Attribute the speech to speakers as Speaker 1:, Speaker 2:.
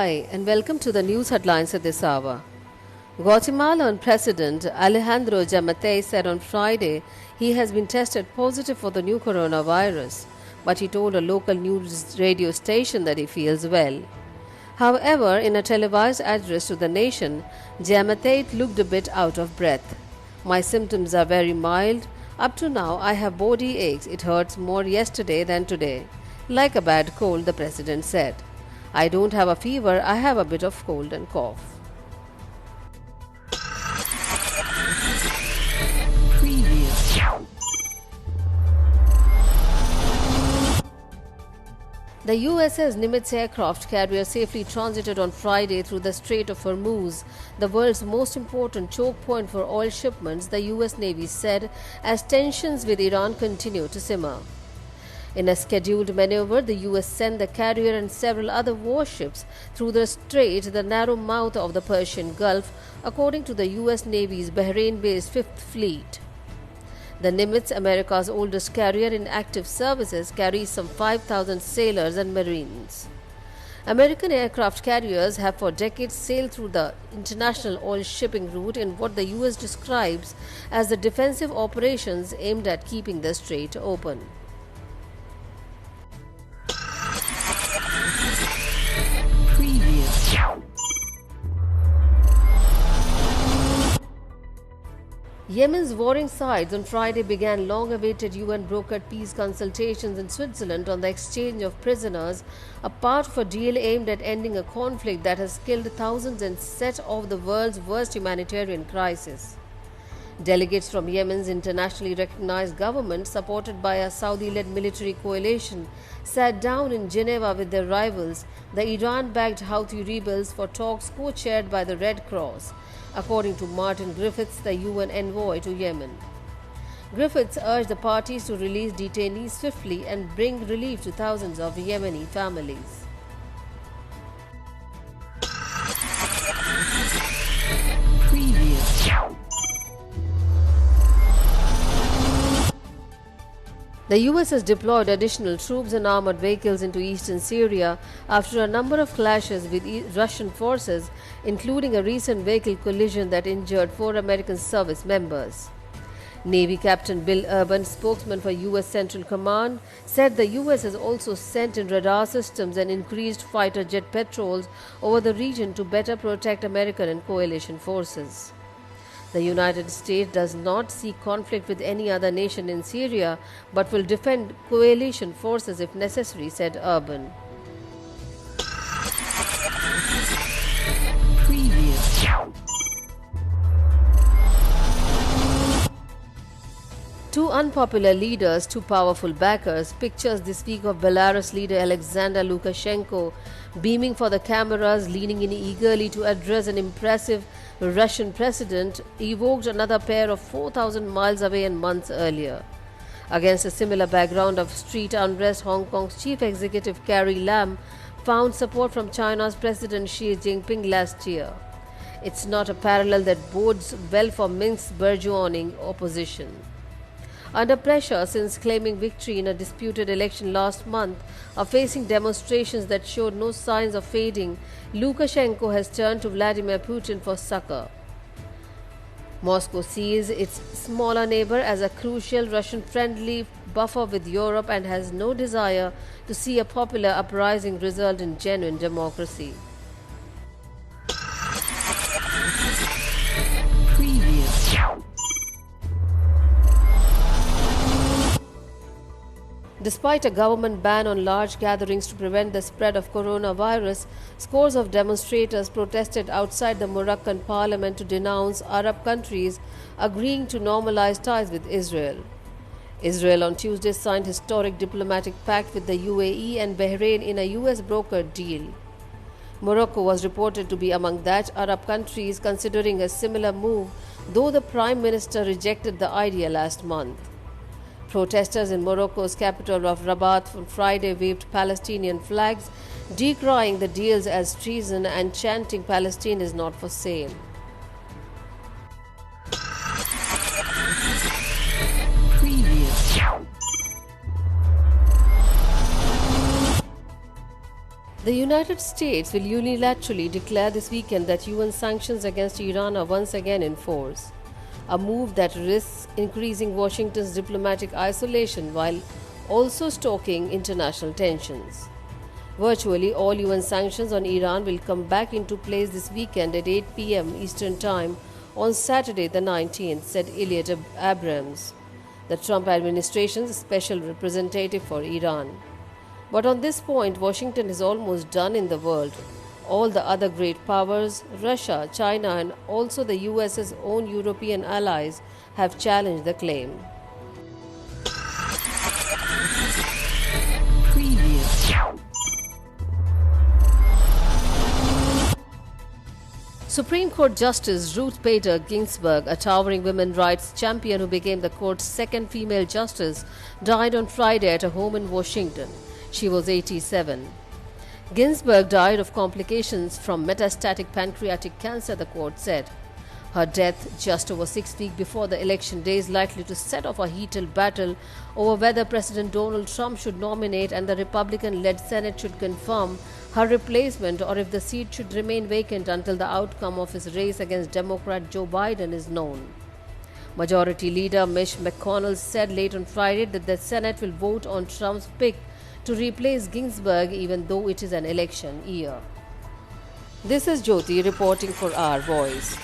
Speaker 1: Hi, and welcome to the news headlines at this hour. Guatemalan President Alejandro Yamatei said on Friday he has been tested positive for the new coronavirus, but he told a local news radio station that he feels well. However, in a televised address to the nation, Yamatei looked a bit out of breath. My symptoms are very mild. Up to now, I have body aches. It hurts more yesterday than today. Like a bad cold, the president said. I don't have a fever, I have a bit of cold and cough. The USS Nimitz aircraft carrier safely transited on Friday through the Strait of Hormuz, the world's most important choke point for oil shipments, the US Navy said, as tensions with Iran continue to simmer. In a scheduled maneuver, the US sent the carrier and several other warships through the strait, the narrow mouth of the Persian Gulf, according to the US Navy's Bahrain-based Fifth Fleet. The Nimitz, America's oldest carrier in active services, carries some 5,000 sailors and marines. American aircraft carriers have for decades sailed through the international oil shipping route in what the US describes as the defensive operations aimed at keeping the strait open. Yemen's warring sides on Friday began long-awaited UN-brokered peace consultations in Switzerland on the exchange of prisoners, a part of a deal aimed at ending a conflict that has killed thousands and set off the world's worst humanitarian crisis. Delegates from Yemen's internationally recognized government, supported by a Saudi-led military coalition, sat down in Geneva with their rivals, the Iran-backed Houthi rebels, for talks co-chaired by the Red Cross, according to Martin Griffiths, the UN envoy to Yemen. Griffiths urged the parties to release detainees swiftly and bring relief to thousands of Yemeni families. The US has deployed additional troops and armored vehicles into eastern Syria after a number of clashes with Russian forces, including a recent vehicle collision that injured 4 American service members. Navy Captain Bill Urban, spokesman for US Central Command, said the US has also sent in radar systems and increased fighter jet patrols over the region to better protect American and coalition forces. The United States does not seek conflict with any other nation in Syria, but will defend coalition forces if necessary, said Urban. Two unpopular leaders, two powerful backers. Pictures this week of Belarus leader Alexander Lukashenko beaming for the cameras, leaning in eagerly to address an impressive Russian president, evoked another pair of 4,000 miles away and months earlier. Against a similar background of street unrest, Hong Kong's chief executive Carrie Lam found support from China's President Xi Jinping last year. It's not a parallel that bodes well for Minsk's burgeoning opposition. Under pressure since claiming victory in a disputed election last month, are facing demonstrations that showed no signs of fading, Lukashenko has turned to Vladimir Putin for succor. Moscow sees its smaller neighbor as a crucial Russian-friendly buffer with Europe and has no desire to see a popular uprising result in genuine democracy. Despite a government ban on large gatherings to prevent the spread of coronavirus, scores of demonstrators protested outside the Moroccan parliament to denounce Arab countries agreeing to normalize ties with Israel. Israel on Tuesday signed historic diplomatic pact with the UAE and Bahrain in a US-brokered deal. Morocco was reported to be among that Arab countries considering a similar move, though the Prime Minister rejected the idea last month. Protesters in Morocco's capital of Rabat on Friday waved Palestinian flags, decrying the deals as treason and chanting Palestine is not for sale. The United States will unilaterally declare this weekend that UN sanctions against Iran are once again in force, a move that risks increasing Washington's diplomatic isolation while also stoking international tensions. Virtually all UN sanctions on Iran will come back into place this weekend at 8 pm Eastern Time on Saturday the 19th, said Elliot Abrams, the Trump administration's special representative for Iran. But on this point, Washington is almost done in the world. All the other great powers, Russia, China, and also the US's own European allies, have challenged the claim. Supreme Court Justice Ruth Bader Ginsburg, a towering women's rights champion who became the court's second female justice, died on Friday at a home in Washington. She was 87. Ginsburg died of complications from metastatic pancreatic cancer, the court said. Her death, just over 6 weeks before the election day, is likely to set off a heated battle over whether President Donald Trump should nominate and the Republican-led Senate should confirm her replacement, or if the seat should remain vacant until the outcome of his race against Democrat Joe Biden is known. Majority Leader Mitch McConnell said late on Friday that the Senate will vote on Trump's pick to replace Ginsburg even though it is an election year. This is Jyoti reporting for Our Voice.